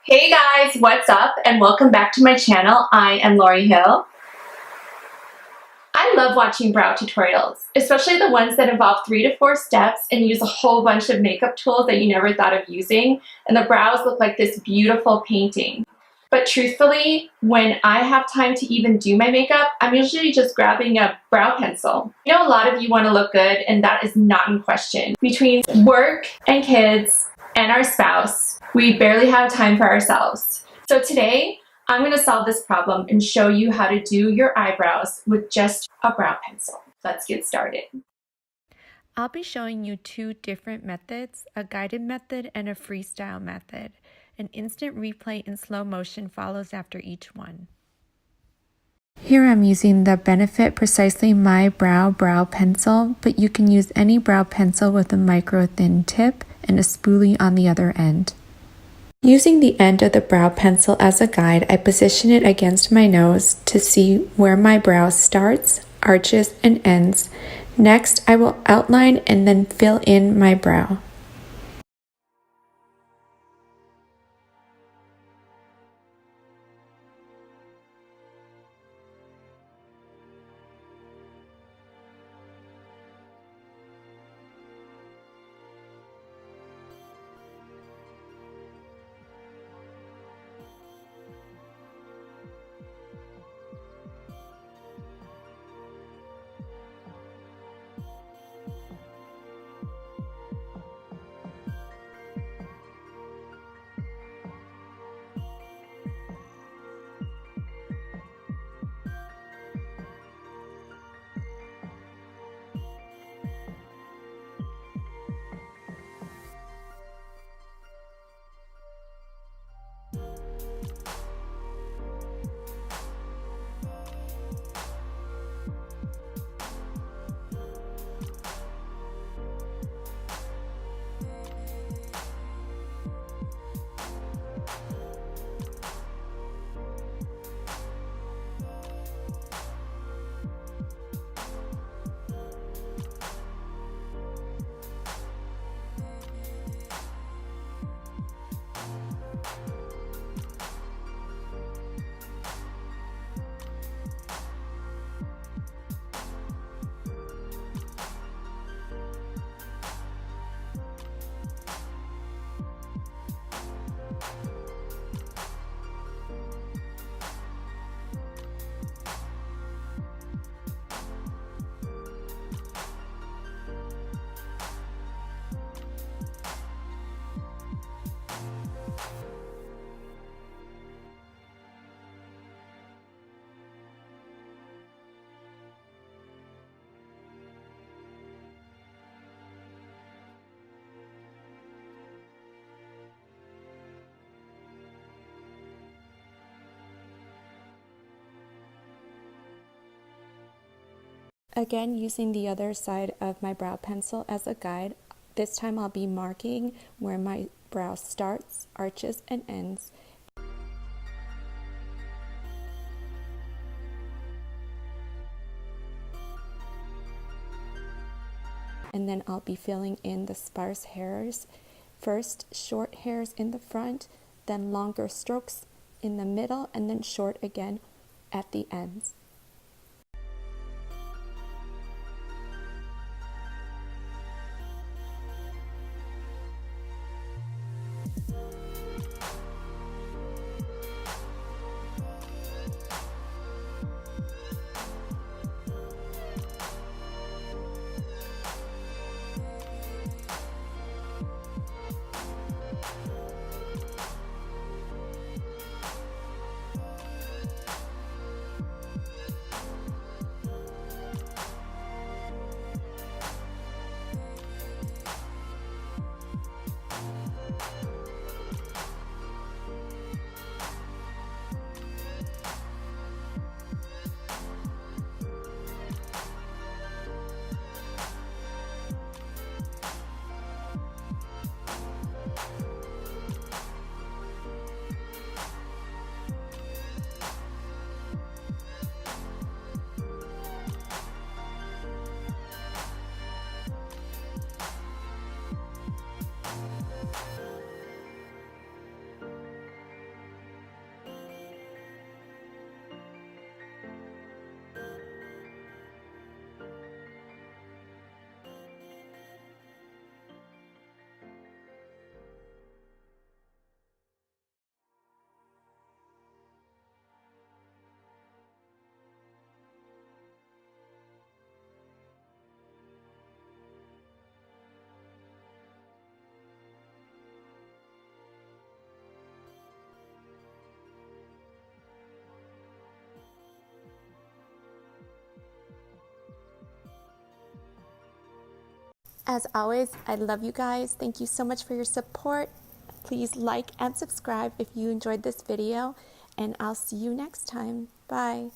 Hey guys, what's up and welcome back to my channel. I am Lori Hill. I love watching brow tutorials, especially the ones that involve 3 to 4 steps and use a whole bunch of makeup tools that you never thought of using, and the brows look like this beautiful painting. But truthfully, when I have time to even do my makeup, I'm usually just grabbing a brow pencil. I know a lot of you want to look good, and that is not in question. Between work and kids and our spouse, we barely have time for ourselves. So today, I'm going to solve this problem and show you how to do your eyebrows with just a brow pencil. Let's get started. I'll be showing you 2 different methods, a guided method and a freestyle method. An instant replay in slow motion follows after each one. Here I'm using the Benefit Precisely My Brow pencil, but you can use any brow pencil with a micro thin tip and a spoolie on the other end. Using the end of the brow pencil as a guide, I position it against my nose to see where my brow starts, arches, and ends. Next, I will outline and then fill in my brow. Again, using the other side of my brow pencil as a guide, this time I'll be marking where my brow starts, arches, and ends. And then I'll be filling in the sparse hairs. First, short hairs in the front, then longer strokes in the middle, and then short again at the ends. As always, I love you guys. Thank you so much for your support. Please like and subscribe if you enjoyed this video, and I'll see you next time. Bye.